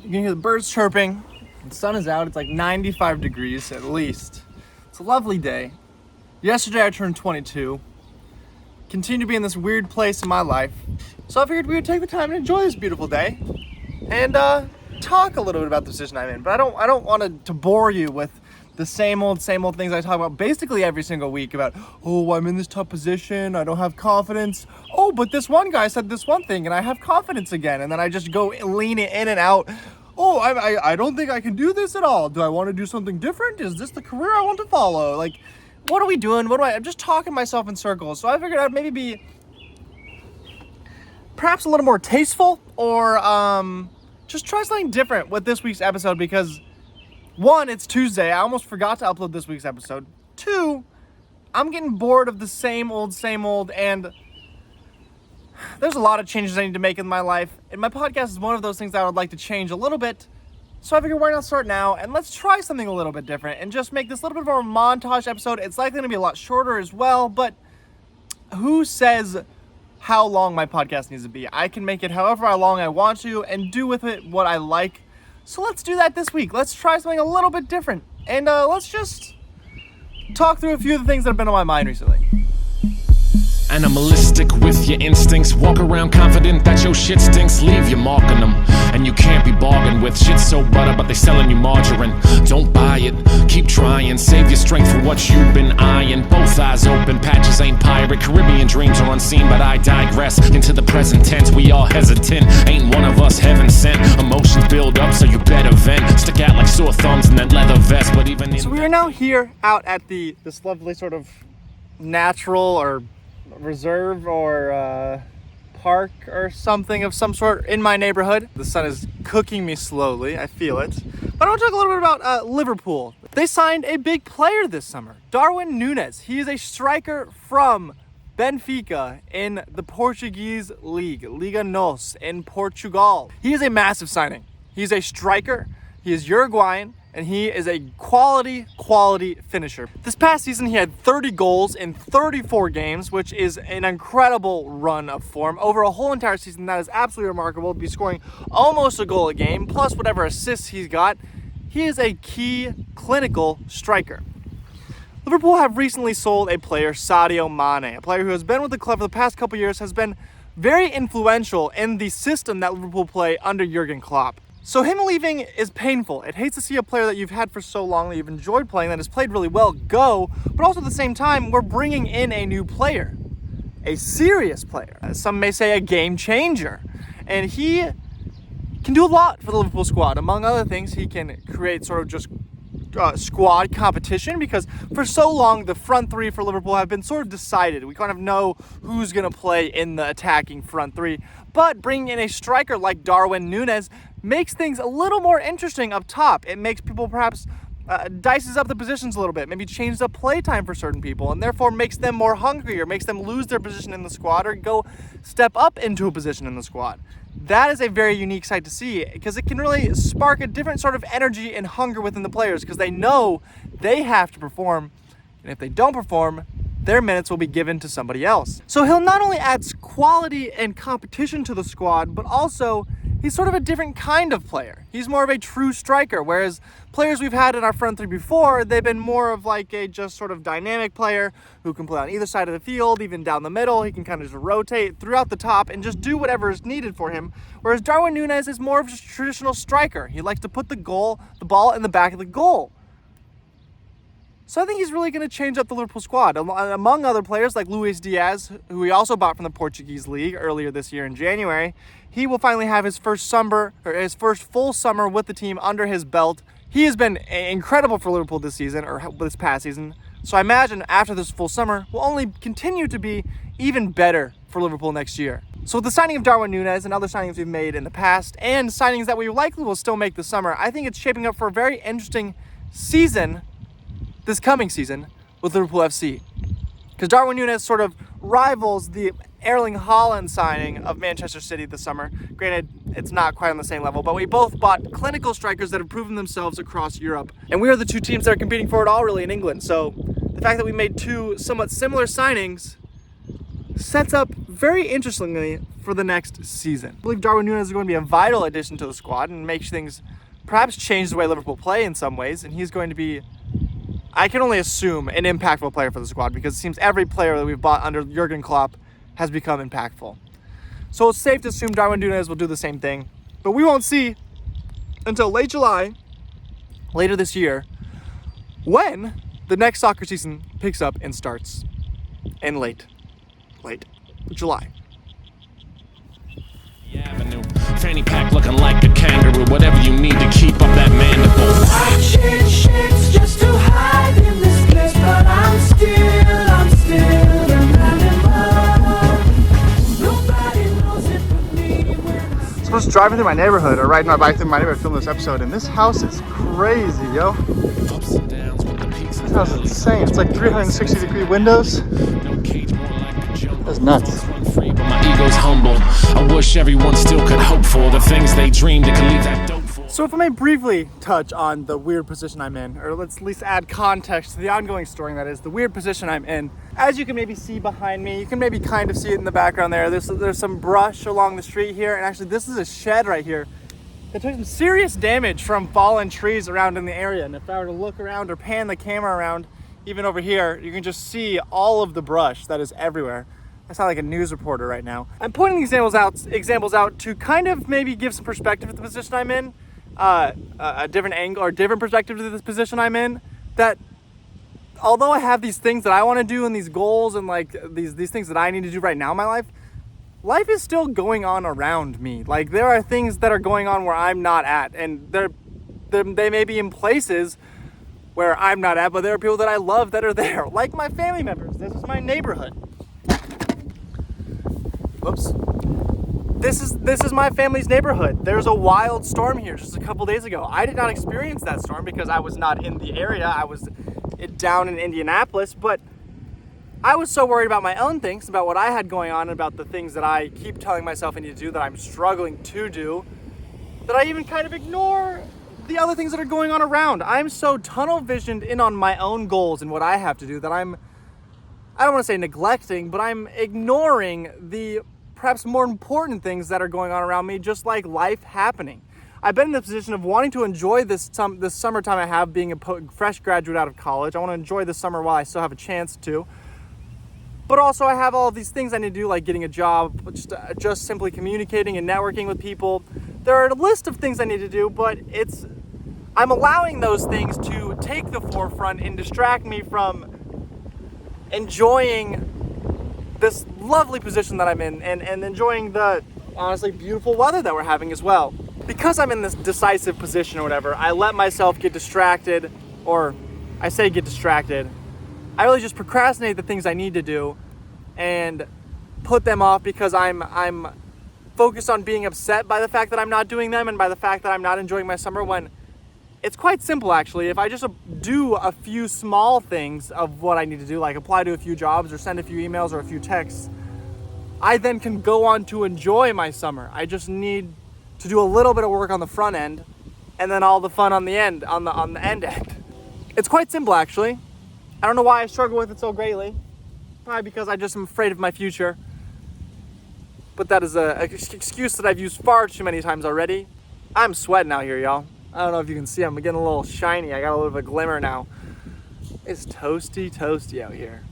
You can hear the birds chirping. The sun is out. It's like 95 degrees at least. It's a lovely day. Yesterday I turned 22. Continue to be in this weird place in my life. So I figured we would take the time to enjoy this beautiful day and talk a little bit about the position I'm in. But I don't want to bore you with the same old things I talk about basically every single week about, oh, I'm in this tough position, I don't have confidence. Oh, but this one guy said this one thing and I have confidence again. And then I just go lean in and out. Oh, I don't think I can do this at all. Do I want to do something different? Is this the career I want to follow? Like, what are we doing? I'm just talking myself in circles. So I figured I'd maybe be perhaps a little more tasteful or just try something different with this week's episode because one, it's Tuesday. I almost forgot to upload this week's episode. Two, I'm getting bored of the same old, and there's a lot of changes I need to make in my life. And my podcast is one of those things that I would like to change a little bit. So I figured why not start now and let's try something a little bit different and just make this a little bit of a montage episode. It's likely going to be a lot shorter as well, but who says how long my podcast needs to be? I can make it however long I want to and do with it what I like. So let's do that this week. Let's try something a little bit different. And let's just talk through a few of the things that have been on my mind recently. Animalistic with your instincts. Walk around confident that your shit stinks. Leave your mark on them. And you can't be bargained with. Shit's so butter, but they selling you margarine. Don't buy it. Keep trying. Save your strength for what you've been eyeing. Both eyes open. Patches ain't pirate. Caribbean dreams are unseen, but I digress. Into the present tense, we all hesitant. Ain't one of us heaven sent. Emotions build up, so you better vent. Stick out like sore thumbs in that leather vest. But even So we are now here out at this lovely sort of natural or reserve or park or something of some sort in my neighborhood. The sun is cooking me slowly, I feel it. But I want to talk a little bit about Liverpool. They signed a big player this summer, Darwin Nunez. He is a striker from Benfica in the Portuguese league, Liga NOS in Portugal. He is a massive signing. He's a striker, he is Uruguayan, and he is a quality finisher. This past season, he had 30 goals in 34 games, which is an incredible run of form. Over a whole entire season, that is absolutely remarkable to be scoring almost a goal a game, plus whatever assists he's got. He is a key clinical striker. Liverpool have recently sold a player, Sadio Mane, a player who has been with the club for the past couple years, has been very influential in the system that Liverpool play under Jurgen Klopp. So him leaving is painful. It hates to see a player that you've had for so long, that you've enjoyed playing, that has played really well, go. But also at the same time, we're bringing in a new player. A serious player. Some may say a game changer. And he can do a lot for the Liverpool squad. Among other things, he can create sort of just squad competition, because for so long the front three for Liverpool have been sort of decided. We kind of know who's going to play in the attacking front three. But bringing in a striker like Darwin Nunez makes things a little more interesting up top. It makes people perhaps dices up the positions a little bit, maybe changes up play time for certain people, and therefore makes them more hungry or makes them lose their position in the squad or go step up into a position in the squad. That is a very unique sight to see, because it can really spark a different sort of energy and hunger within the players, because they know they have to perform, and if they don't perform, their minutes will be given to somebody else. So he'll not only add quality and competition to the squad, but also he's sort of a different kind of player. He's more of a true striker, whereas players we've had in our front three before, they've been more of like a just sort of dynamic player who can play on either side of the field, even down the middle. He can kind of just rotate throughout the top and just do whatever is needed for him. Whereas Darwin Nunez is more of a traditional striker. He likes to put the ball in the back of the goal. So I think he's really going to change up the Liverpool squad. Among other players like Luis Diaz, who we also bought from the Portuguese league earlier this year in January, he will finally have his first full summer with the team under his belt. He has been incredible for Liverpool this season, or this past season. So I imagine after this full summer, will only continue to be even better for Liverpool next year. So with the signing of Darwin Nunez and other signings we've made in the past, and signings that we likely will still make this summer, I think it's shaping up for a very interesting season this coming season with Liverpool FC. Because Darwin Nunez sort of rivals the Erling Haaland signing of Manchester City this summer. Granted, it's not quite on the same level, but we both bought clinical strikers that have proven themselves across Europe. And we are the two teams that are competing for it all really in England. So the fact that we made two somewhat similar signings sets up very interestingly for the next season. I believe Darwin Nunez is going to be a vital addition to the squad and makes things, perhaps change the way Liverpool play in some ways, and he's going to be, I can only assume, an impactful player for the squad because it seems every player that we've bought under Jurgen Klopp has become impactful. So it's safe to assume Darwin Nunez will do the same thing, but we won't see until late July, later this year, when the next soccer season picks up and starts in late July. Avenue. Fanny pack looking like a kangaroo. Whatever you need to keep up that mandible. I change shapes just to hide in this place, but I'm still an animal. Nobody knows it but me when I see. So I was driving through my neighborhood, or riding my bike through my neighborhood, filming this episode, and this house is crazy, yo. Ups and downs with the peaks and This house is insane. It's like 360-degree windows. no cage, more like the jungle. That's nuts. Run free, but my ego's humble. I wish everyone still could hope for the things they dreamed and could leave that dope for. So if I may briefly touch on the weird position I'm in, or let's at least add context to the ongoing story, that is the weird position I'm in. As you can maybe see behind me, you can maybe kind of see it in the background there. There's some brush along the street here, and actually this is a shed right here that took some serious damage from fallen trees around in the area. And if I were to look around or pan the camera around, even over here, you can just see all of the brush that is everywhere. I sound like a news reporter right now. I'm pointing examples out to kind of maybe give some perspective to the position I'm in, a different angle or different perspective to this position I'm in. That although I have these things that I want to do and these goals and like these things that I need to do right now in my life is still going on around me. Like there are things that are going on where I'm not at, and they may be in places where I'm not at, but there are people that I love that are there, like my family members. This is my neighborhood. Whoops. This is my family's neighborhood. There's a wild storm here just a couple days ago. I did not experience that storm because I was not in the area. I was down in Indianapolis, but I was so worried about my own things, about what I had going on, about the things that I keep telling myself I need to do that I'm struggling to do, that I even kind of ignore the other things that are going on around. I'm so tunnel visioned in on my own goals and what I have to do that I don't want to say neglecting, but I'm ignoring the perhaps more important things that are going on around me, just like life happening. I've been in the position of wanting to enjoy this summertime I have being a fresh graduate out of college. I want to enjoy the summer while I still have a chance to. But also I have all of these things I need to do, like getting a job, just simply communicating and networking with people. There are a list of things I need to do, but I'm allowing those things to take the forefront and distract me from enjoying this lovely position that I'm in and enjoying the honestly beautiful weather that we're having as well. Because I'm in this decisive position or whatever, I let myself get distracted, or I say get distracted. I really just procrastinate the things I need to do and put them off because I'm focused on being upset by the fact that I'm not doing them and by the fact that I'm not enjoying my summer, when it's quite simple actually. If I just do a few small things of what I need to do, like apply to a few jobs or send a few emails or a few texts, I then can go on to enjoy my summer. I just need to do a little bit of work on the front end and then all the fun on the end, on the end. It's quite simple actually. I don't know why I struggle with it so greatly. Probably because I just am afraid of my future. But that is an excuse that I've used far too many times already. I'm sweating out here, y'all. I don't know if you can see, I'm getting a little shiny. I got a little bit of a glimmer now. It's toasty out here.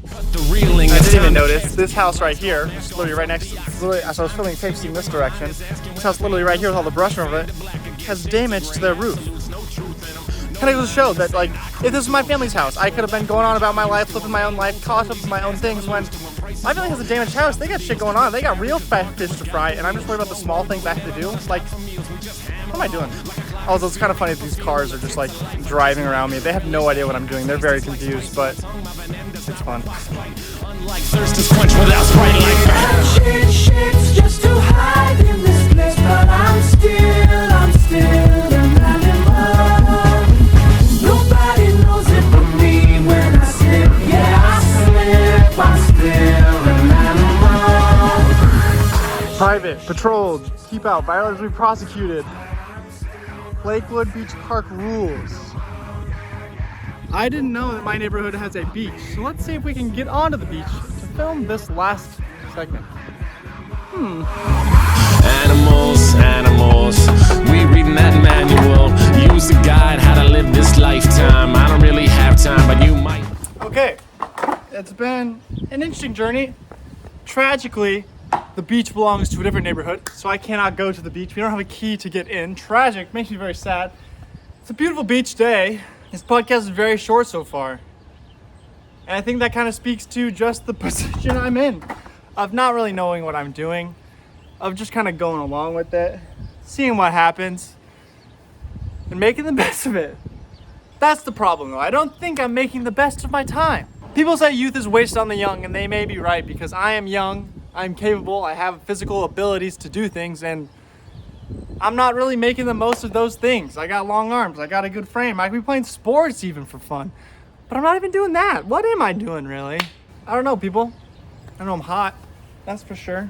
I didn't even notice this house right here, literally right next to, as I was filming tapes in this direction, this house literally right here with all the brush over it, has damage to their roof. Kind of goes to show that, like, if this was my family's house, I could have been going on about my life, living my own life, caught up with my own things, when my family has a damaged house. They got shit going on. They got real fat fish to fry, and I'm just worried about the small things I have to do. Like, what am I doing? Also, it's kind of funny that these cars are just, like, driving around me. They have no idea what I'm doing. They're very confused, but it's fun. Unlike thirst is quenched without Sprite like that. I change shapes just to hide in this place, but I'm still an animal. Nobody knows it but me when I slip. Yeah, I'm still an animal. Private, patrolled, keep out, violators will be prosecuted. Lakewood Beach Park rules. I didn't know that my neighborhood has a beach, so let's see if we can get onto the beach to film this last segment. Animals, animals, we reading that manual. Use the guide how to live this lifetime. I don't really have time, but you might. Okay, it's been an interesting journey. Tragically, the beach belongs to a different neighborhood, so I cannot go to the beach. We don't have a key to get in. Tragic, makes me very sad. It's a beautiful beach day. This podcast is very short so far. And I think that kind of speaks to just the position I'm in, of not really knowing what I'm doing, of just kind of going along with it, seeing what happens, and making the best of it. That's the problem though. I don't think I'm making the best of my time. People say youth is wasted on the young, and they may be right, because I am young, I'm capable, I have physical abilities to do things, and I'm not really making the most of those things. I got long arms, I got a good frame, I could be playing sports even for fun. But I'm not even doing that. What am I doing really? I don't know, people. I know I'm hot, that's for sure.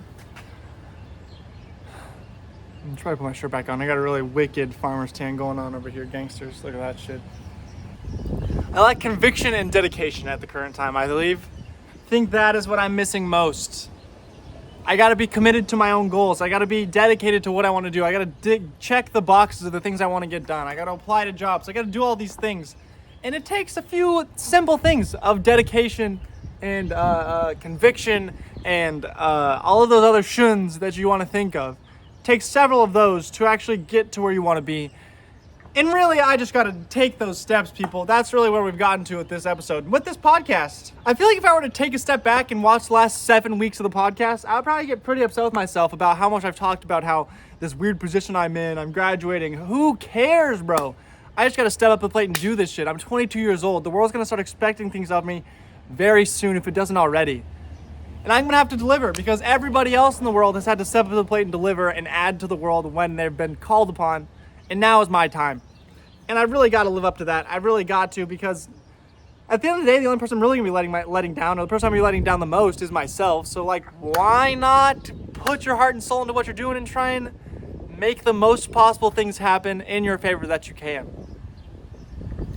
I'm trying to put my shirt back on. I got a really wicked farmer's tan going on over here, gangsters. Look at that shit. I lack conviction and dedication at the current time, I believe. I think that is what I'm missing most. I gotta be committed to my own goals. I gotta be dedicated to what I wanna do. I gotta check the boxes of the things I wanna get done. I gotta apply to jobs. I gotta do all these things. And it takes a few simple things of dedication and conviction and all of those other shuns that you wanna think of. It takes several of those to actually get to where you wanna be. And really, I just gotta take those steps, people. That's really where we've gotten to with this episode. With this podcast, I feel like if I were to take a step back and watch the last 7 weeks of the podcast, I would probably get pretty upset with myself about how much I've talked about how this weird position I'm in, I'm graduating. Who cares, bro? I just gotta step up the plate and do this shit. I'm 22 years old. The world's gonna start expecting things of me very soon if it doesn't already. And I'm gonna have to deliver because everybody else in the world has had to step up to the plate and deliver and add to the world when they've been called upon. And now is my time. And I really got to live up to that. I really got to, because at the end of the day, the only person I'm really going to be letting down, or the person I'm going to be letting down the most, is myself. So, like, why not put your heart and soul into what you're doing and try and make the most possible things happen in your favor that you can?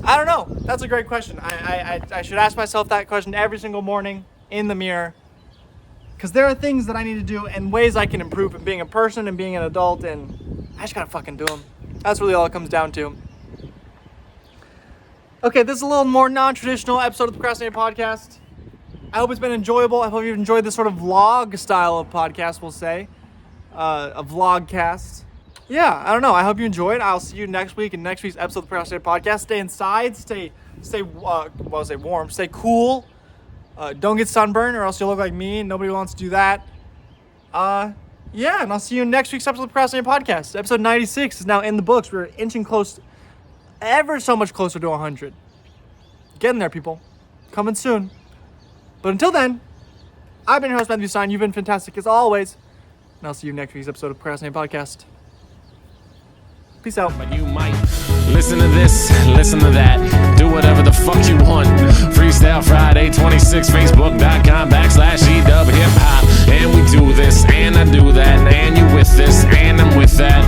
I don't know. That's a great question. I should ask myself that question every single morning in the mirror, because there are things that I need to do and ways I can improve in being a person and being an adult, and I just got to fucking do them. That's really all it comes down to. Okay, this is a little more non-traditional episode of the Procrastinator Podcast. I hope it's been enjoyable. I hope you've enjoyed this sort of vlog style of podcast, we'll say. A vlogcast. Yeah, I don't know. I hope you enjoyed. I'll see you next week in next week's episode of the Procrastinator Podcast. Stay inside. Stay warm. Stay cool. Don't get sunburned or else you'll look like me and nobody wants to do that. Yeah, and I'll see you in next week's episode of the Procrastinator Podcast. Episode 96 is now in the books. We're inching close, ever so much closer to 100. Getting there, people. Coming soon. But until then, I've been your host, Matthew Stein. You've been fantastic as always. And I'll see you next week's episode of Procrastinator Podcast. Peace out. But you might listen to this, listen to that, do whatever the fuck you want. Freestyle Friday 26, Facebook.com/EW hip hop. And we do this, and I do that, and you with this, and I'm with that.